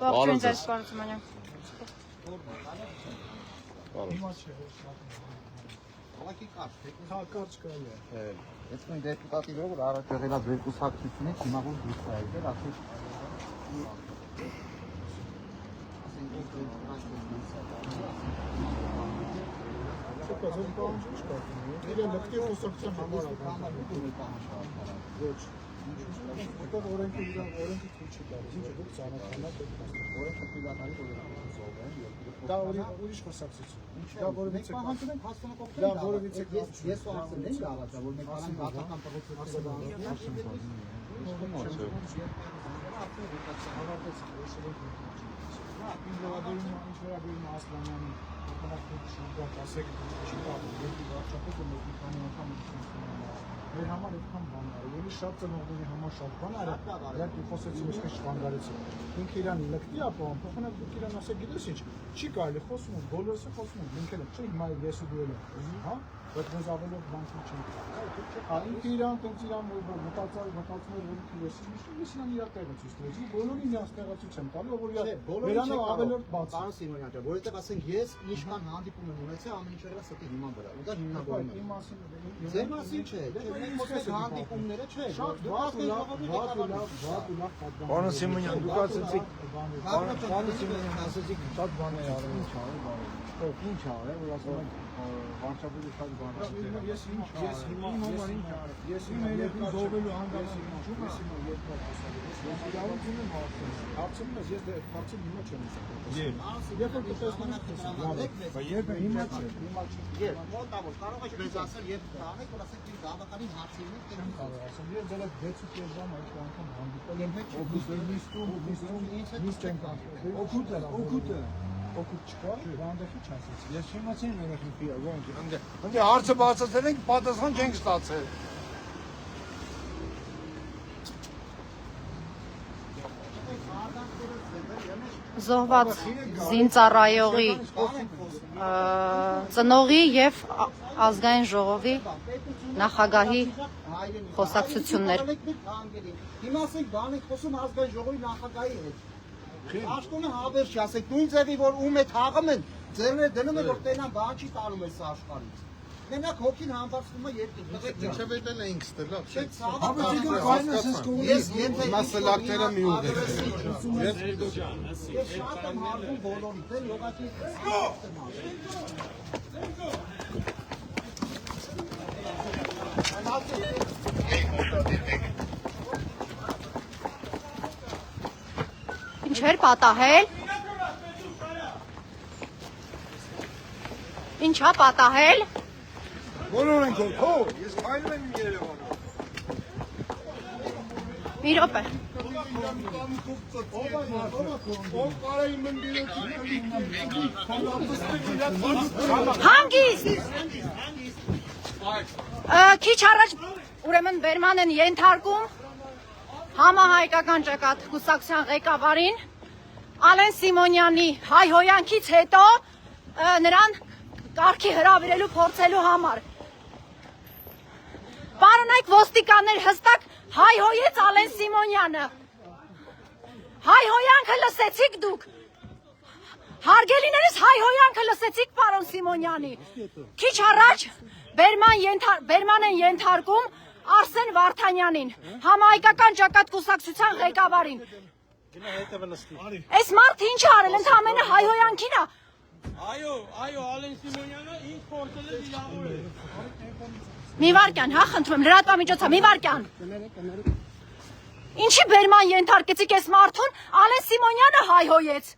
Ողջույն ձեզ Սպանոց Ես մեն դեպուտատի վրա, որ առաջ եղելած երկուսակցությունից հիմա որ դուրս է եկել, ասենք Իրեն լկտի խոսակցության համար ոչ որտեղ օրենքը օրենքը թույլ չի տալիս ինչ դուք ծանոթանաք օրենքը պիլատանի դա ուրիշ խոսակցություն դա որևիցե դա որևիցե ես ասել եմ առաջ որ մենք անենք դատական Մեր համար այդքան բան է, ելի շատ ծնողների համար շատ բան է, դրանք խոսեցին ինչպես չվանգարեցին։ Ինքը իրան լկտի ապահովում, փոխանակ դուք իրան ասեք գիտես ինչ, չի կարելի խոսում են, բոլորս էլ խոսում են, մենք էլ չէ հիմա ես ու դու էլ, հա, բայց մենք ավելորդ բանքեր չենք։ Ինքը իրան տենց իրան մտածում էր, որ ինքը ես իրան իր տեղը ցույց տվեց։ Բոլորին իրան տեղացույց եմ տալու, որ նրանով ավելորդ բաց։ Պարոն Սիմոնյան, որովհետև ասենք ես ինչքան հանդիպում եմ ունեցել, ամեն ինչ եղել է ստի հիման վրա։ Ու դա հիմնավորում է։ Ձեր մասին չէ, մենք խոսենք հանդիպումները չէ։ Շատ վատ ու լավ Պարոն Սիմոնյան, դուք ասեցիք, պարոն Սիմոնյան ասեցիք շատ բան է արել, ինչ արել, ինչ արել, որ ասում են վարչապետը շատ բան է։ Ես հիմա ես հիմա երկու զոհվելու հանգամանքին ես հիմա երկու ասել եմ։ Ես իրավունքն եմ հարցնում ես, ես հարցը հիմա չեմ ասել։ Երբ որ տեսնում եք, բայց երբ հիմա չէ, հիմա չէ։ Եվ մոտավոր կարող եք մեզ ասել, երբ տանեք, որ ասեք իմ գաղափարին հարցերին չեմ կարող ասել։ Ես դեռ 6.5 ժամ այդ անգամ հանդիպել եմ նիստում չեմ կարող։ Օգուտ չկա, դանդաղի չասեց։ Ես չիմացի երեխի ոնց, ընդ հարցը բացատրել ենք, պատասխան չենք ստացել։ Զոհված զինծառայողի ծնողի եւ ազգային ժողովի նախագահի խոսակցություններ։ Հիմա ասենք բան եք խոսում ազգային ժողովի նախագահի հետ։ Աշխունը հավեր չի, ասեք նույն ձևի, որ ում է թաղում են, ձերները դնում են, որ տենան բան չի տանում այս աշխարհից։ Մենակ հոգին համբարձվում է երկրի։ Ինչև էլ էինք ստելա։ Ես մասելակները մի ուղ է։ Ես շատ եմ հարվում բոլորից, յոգակի։ Ինչ էր պատահել։ Ինչա պատահել։ Բոլոր ենք որ ես քայլում եմ Երևանում։ Մի րոպե։ Հանգիստ։ Քիչ առաջ ուրեմն Բերման են ենթարկում համահայկական ճակատ կուսակցության ղեկավարին Ալեն Սիմոնյանի հայհոյանքից հետո նրան կարգի հրավիրելու փորձելու համար։ Պարոնայք ոստիկաններ հստակ հայհոյեց Ալեն Սիմոնյանը։ Հայհոյանքը լսեցիք դուք։ Հարգելիներս հայհոյանքը լսեցիք պարոն Սիմոնյանի։ Քիչ առաջ Բերման են ենթարկում Արսեն Վարդանյանին, համահայկական ճակատ կուսակցության ղեկավարին։ Այս մարդը ինչ արել, ընդամենը հայհոյանքին է։ Այո, Ալեն Սիմոնյանը ինչ փորձել է դիավորել։ Մի վարքյան, հա, խնդրում եմ, լրատվամիջոցը, մի վարքյան։ Ինչի Բերման ենթարկեցիք այս մարդուն, Ալեն Սիմոնյանը հայհոյեց։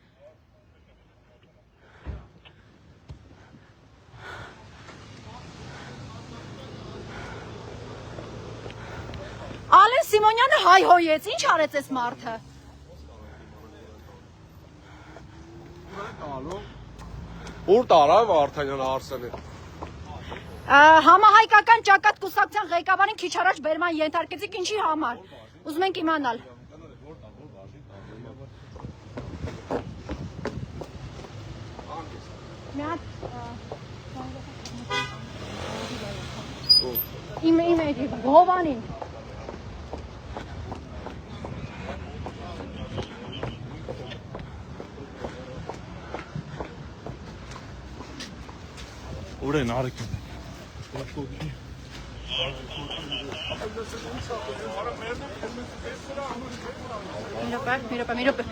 Ալեն Սիմոնյանը հայհոյեց, ինչ արեց այս մարդը։ Ուր տարավ Վարդանյանը Արսենը։ Համահայկական ճակատ կուսակցության ղեկավարին քիչ առաջ Բերման ենթարկեցիք ինչի համար։ Ուզում ենք իմանալ։ իմ Հովանին։ Ուր են արեք։ Մի րոպե։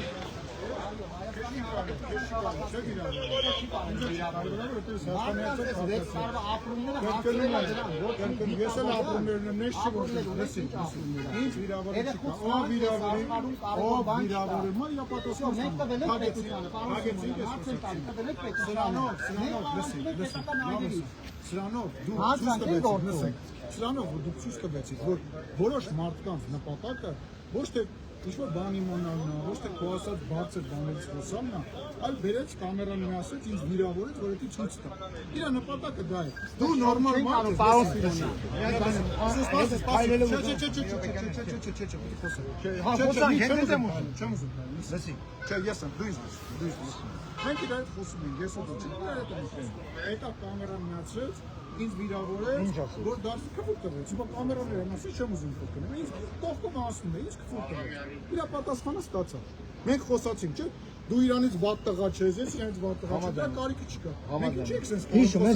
Ես էլ ապրումներն եմ նեշ չգործել, լսի, ինձ վիրավորի չկա, ով վիրավորի, մա իրապատոսում հագեցինք ես սրանով դուք ցույց տվեցիք, որ որոշ մարդկանց նպատակը ոչ թե ինչ-որ բան իմանալն է, ոչ թե քո ասած բարձր բաներից խոսալն է, այլ բերեց կամերան մի ասեց, ինձ վիրավորեց, որ դա ցույց տա։ Իր նպատակը դա է։ Դու նորմալ մարդ ես, պարոն Սիրոնյան։ Չէ, ես եմ, դու ինձ մենք իրար հետ խոսում ենք, ես ու դու իրար հետ ենք խոսում։ Հետո կամերան միացրեց, ինձ վիրավորեց, որ դարձի քֆուր տվեց։ Հիմա կամերաները մասի չեմ ուզում խոսքնել։ Ինձ կողքով ասում է, ինձ քֆուր տվեց։ Իր պատասխանը ստացա։ Մենք խոսացինք, չէ՞։ Դու իրանից վատ տղա չես, ես իրանից վատ տղա չեմ, դա կարիքը չկա։ Մենք չեք sense։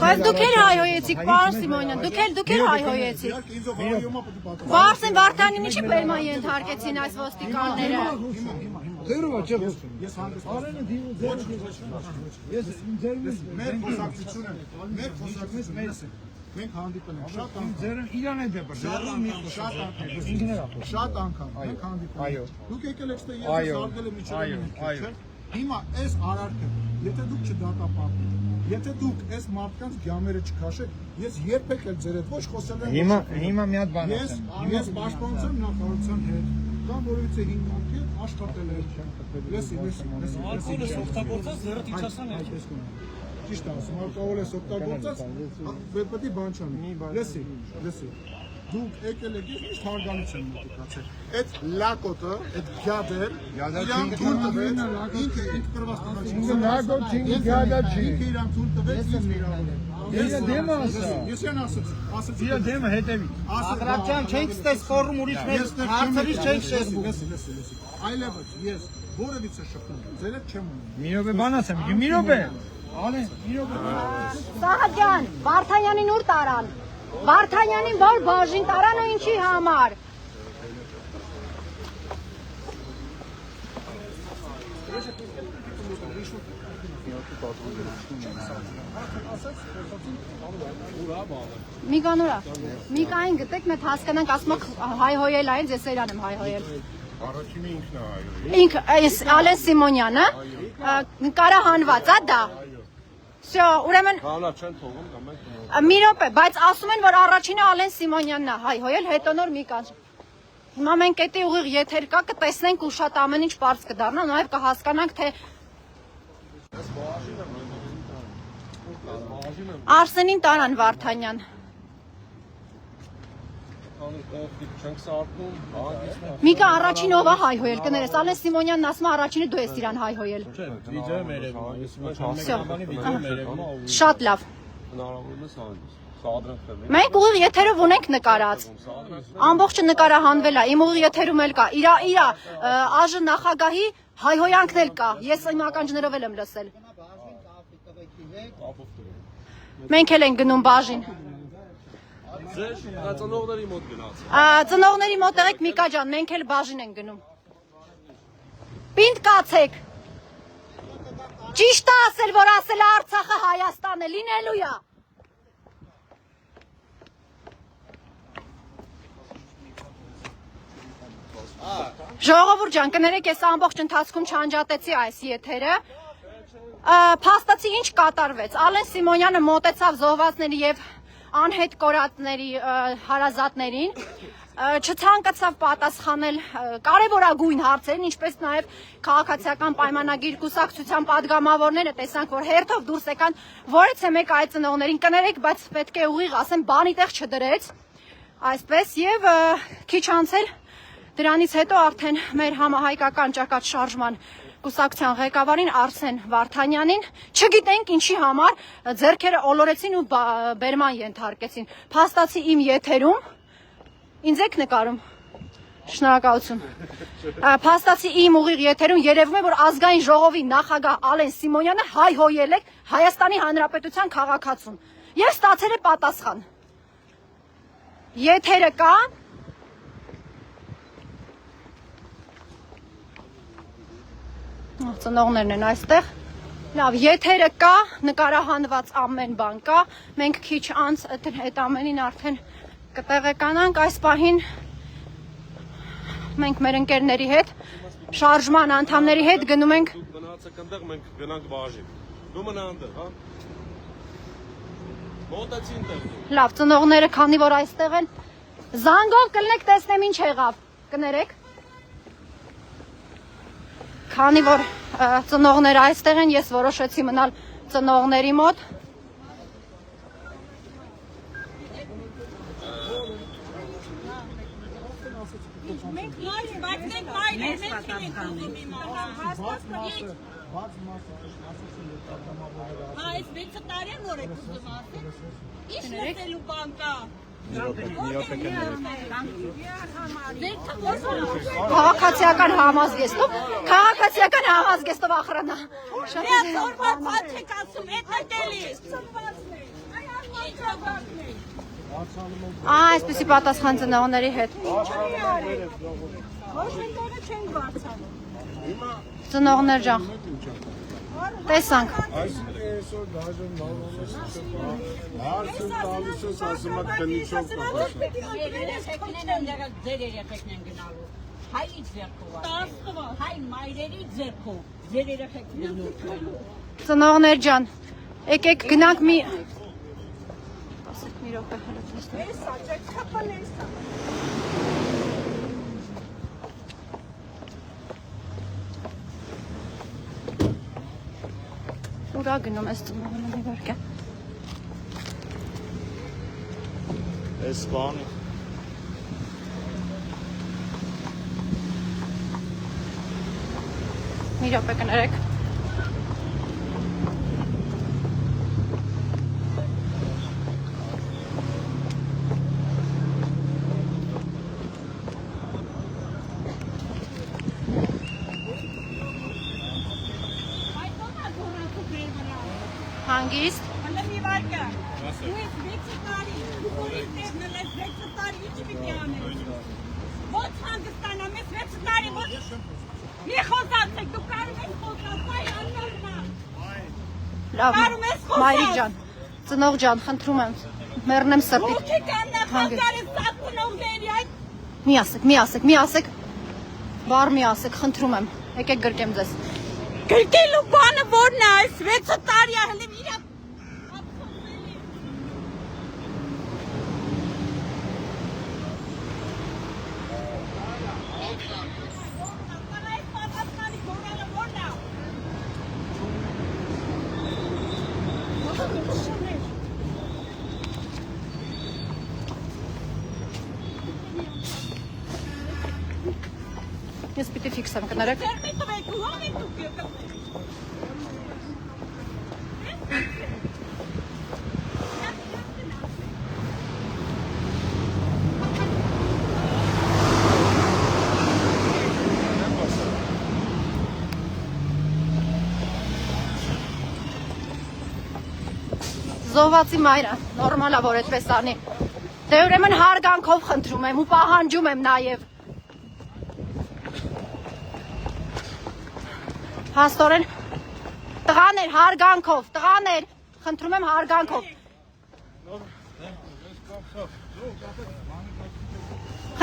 Բայց դուք էլ հայհոյեցիք, պարոն Սիմոնյան, դուք էլ հայհոյեցիք։ Ինձով հայհոյումա պետք է պատասխան։ Վարսեն Վարդանին ինչի բերման ենթարկեցին այս ոստիկանները։ Ձերովա չէ խոսում։ Ես հանդես արենը դիմու ձեր։ Ես ձեր մեր խոսակցությունը, մենք հանդիպել ենք շատ անգամ։ Ձերը իրան է դեպը։ Շատ անգամ մենք հանդիպել ենք։ Դուք եկել եք ստե ես արգել եմ իջել։ Հիմա այս արարքը, եթե դուք չդատապարտեք, եթե դուք այս մարդկանց գամերը չքաշեք, ես երբեք էլ ձեր հետ ոչ խոսել եմ։ Հիմա մի հատ բան ասեմ։ Ես պաշտպանության նախարարության հետ կամ որևիցե հիմնարկի աշխատել եմ։ Լսի։ Ալկոհոլը օգտագործած ձեռդ իջասան է։ Ճիշտ ասում, ալկոհոլը օգտագործած պետք է բան չանի։ Լսի։ Դուք եկել եք, ես միշտ հարգանից եմ մոտիկացել։ Այդ լակոտը, այդ գյադեր, իրան թույլ տվեց, ինքը կրված տվեց։ Ինքը իրան թույլ տվեց, ինձ վիրավորել։ Ես դեմը ասա։ Ես են ասացի։ Իր դեմը հետևի։ Աղրատյան չենք ստես խորում ուրիշ մեր հարցերից չենք շեղվում։ Լսի։ Այլևս ես որևիցե շփում, ձեր հետ չեմ ունում։ Մի րոպե բան ասեմ, մի րոպե։ Ալեն, մի րոպե։ Սահակյան, Վարդանյանին ուր տարան։ Վարդանյանին որ բաժին տարան ու ինչի համար։ Միկային գտեք, մեծ հասկանանք, ասում եք հայհոյել այլ, ես Սերան եմ հայհոյել։ Առաջինը ինքն է հայրը։ Ինքը, Ալեն Սիմոնյանը, նկարահանված է դա։ Всё, ուրեմն Հանա չեն թողում կամ մենք։ մի րոպե, բայց ասում են, որ առաջինը Ալեն Սիմոնյանն է հայհոյել, հետո նոր Միկան։ Հիմա մենք էդի ուղիղ եթեր կա, կտեսնենք ու շատ ամեն ինչ բարձ կդառնա, նաև կհասկանանք, թե Արսենին տարան Վարդանյան։ Չենք սարքում, Միկա առաջին ով է հայհոյել, կներես, Ալեն Սիմոնյանն ասում է առաջինը դու ես իրան հայհոյել։ Վիդեո մերևում, ես վիդեո մերևում։ Շատ լավ։ հնարավորինս հանդես։ Սադրենք տվի։ Մենք ուղիղ եթերով ունենք նկարած։ Ամբողջը նկարահանվել է, իմ ուղիղ եթերում էլ կա։ Իրա ԱԺ նախագահի հայհոյանքն էլ կա։ Ես իմ ականջներով էլ եմ լսել։ Մենք էլ ենք գնում բաժին։ Ձեր ծնողների մոտ գնաց։ Ծնողների մոտ եղեք Միկա ջան, մենք էլ բաժին ենք գնում։ Պինդ կացեք։ Ճիշտ է ասել, որ ասել է Արցախը Հայաստան է, լինելու է։ Ժողովուրդ ջան, կներեք, ես ամբողջ ընթացքում չանջատեցի այս եթերը։ Փաստացի ինչ կատարվեց։ Ալեն Սիմոնյանը մոտեցավ զոհվածների եւ անհետ կորածների հարազատներին, չցանկացավ պատասխանել կարևորագույն հարցերին, ինչպես նաև քաղաքացիական պայմանագիր կուսակցության падգամավորները տեսանք, որ հերթով դուրս եկան, որից է մեկ այդ ծնողներին կներեք, բայց պետք է ուղիղ ասեմ, բանի տեղ չդրեց, այսպես եւ քիչ անց էլ դրանից հետո արդեն մեր համահայկական ճակատ շարժման կուսակցության ղեկավարին Արսեն Վարդանյանին, չգիտենք ինչի համար ձեռքերը ոլորեցին ու բերման ենթարկեցին։ Փաստացի իմ եթերում ինձ եք նկարում։ Շնորհակալություն։ Փաստացի իմ ուղիղ եթերում երևում է, որ ազգային ժողովի նախագահ Ալեն Սիմոնյանը հայհոյել է Հայաստանի Հանրապետության քաղաքացուն եւ ստացել է պատասխան։ Եթերը կա։ Ծնողներն են այստեղ։ Լավ, եթերը կա, նկարահանված ամեն բան կա։ Մենք քիչ անց այդ ամենին արդեն կտեղեկանանք այս պահին։ Մենք մեր ընկերների հետ, շարժման անդամների հետ գնում ենք։ Դուք գնացեք այնտեղ, մենք գնանք բաժին։ Դու մնա այնտեղ, հա։ Մոտեցի այնտեղ։ Լավ, ծնողները քանի որ այստեղ են, զանգով կլնեք տեսնեմ ինչ եղավ։ Կներեք։ Քանի որ ծնողները այստեղ են, ես որոշեցի մնալ ծնողների մոտ։ Այս վեցը տարի է նոր եք ուզում ասել։ Ինչ լսելու բան կա։ Քաղաքացիական համազգեստով, քաղաքացիական համազգեստով ախրանա։ Ես օրվա բաց եք ասում, էդ է տելիս։ Այսպեսի պատասխան ծնողների հետ։ Ծնողներ ջան։ Տեսանք։ Այսօր դաժան հարցը տալիս ես ասում եք քնիչով Երեխեքներն են ձեր երեխեքն են գնալու։ Հայի ձեռքով։ Հայ մայրերի ձեռքով։ Ձեր երեխեքն են ուտելու։ Ծնողներ ջան, եկեք գնանք մի րոպե հələ տեսնեմ։ Էսա, ջեք խփան էսա։ Ուրա գնում ես ծնողները իվարկե։ Այս բանը Մի րոպե կներեք։ Հանգիստ։ Հələ մի վարկա։ Դու ես 6 տարի, դու ինտերնել ես 6 տարի, ինչ պիտի անես։ Ո՞նց հանգստանամ ես 6 տարի, ո՞նց։ Մի խոսացեք, դու կարում ես խոսալ, այ աննորմա։ Լավ, Կարում ես խոսալ։ մայրիկ ջան, ծնող ջան, խնդրում եմ, մեռնեմ սրտի։ Ո՞նց եք աննախազար ես սատունողների այդ։ Մի ասեք, բար մի ասեք, խնդրում եմ, եկեք գրկեմ ձեզ։ Գրկելու բանը որն է, այս 6 տարի է, հələ իրա Ես պիտի ֆիքսեմ, կներեք։ Զոհվածի մայրը, նորմալ է, որ այդպես անի։ Դե ուրեմն հարգանքով խնդրում եմ ու պահանջում եմ նաև։ Հաստորեն, տղաներ, հարգանքով, տղաներ, խնդրում եմ հարգանքով։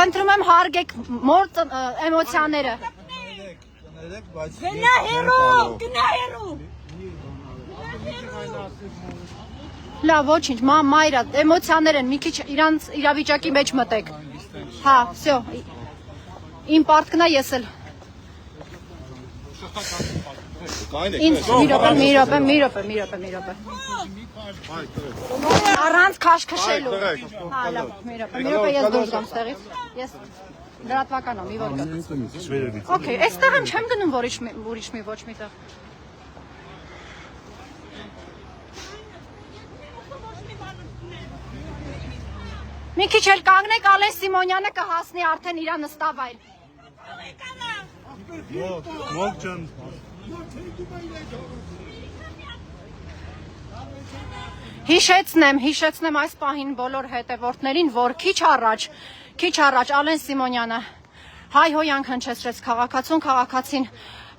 Խնդրում եմ հարգեք մոր էմոցիաները։ Գնա հերո։ Լավ, ոչինչ, մայրա, էմոցիաներ են, մի քիչ իրանց իրավիճակի մեջ մտեք։ Հա, всё։ Իմ պարտքն է ես էլ։ Ինձ մի րոպե։ Առանց քաշքշելու։ Հա, լավ, մի րոպե ես դուրս գամ ստեղից։ Լրատվական է, մի որ գա։ Սվերից։ Okay, այստեղ եմ չեմ գնում ուրիշ մի ոչ միտեղ։ Մի քիչ էլ կանգնեք, Ալեն Սիմոնյանը կհասնի արդեն իր նստավայր։ Մոկ ջան։ Հիշեցնեմ այս պահին բոլոր հետևորդներին, որ քիչ առաջ Ալեն Սիմոնյանը հայհոյանք հնչեցրեց քաղաքացուն, քաղաքացին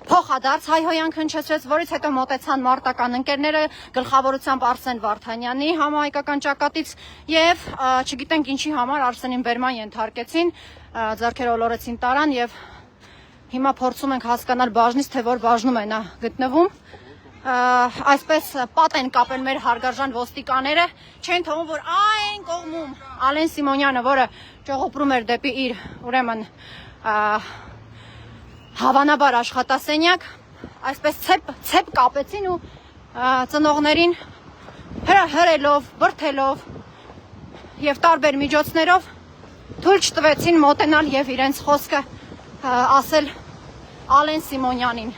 փոխադարձ հայհոյանք հնչեցրեց, որից հետո մոտեցան մարտական ընկերները գլխավորությամբ Արսեն Վարդանյանի համահայկական ճակատից եւ չգիտենք ինչի համար Արսենին բերման ենթարկեցին, ձեռքերը ոլորեցին տարան եւ հիմա փորձում ենք հասկանալ բաժնից թե որ բաժնում է նա գտնվում։ Այսպես պատ են կապել մեր հարգարժան ոստիկաները, չեն թողում, որ այն կողմում Ալեն Սիմոնյանը, որը ճողոպրում էր դեպի իր ուրեմն հավանաբար աշխատասենյակ, այսպես ցեպ կապեցին ու ծնողներին հրելով, բրդելով եւ տարբեր միջոցներով թույլ չտվեցին մոտենալ եւ իրենց խոսքը ասել Ալեն Սիմոնյանին։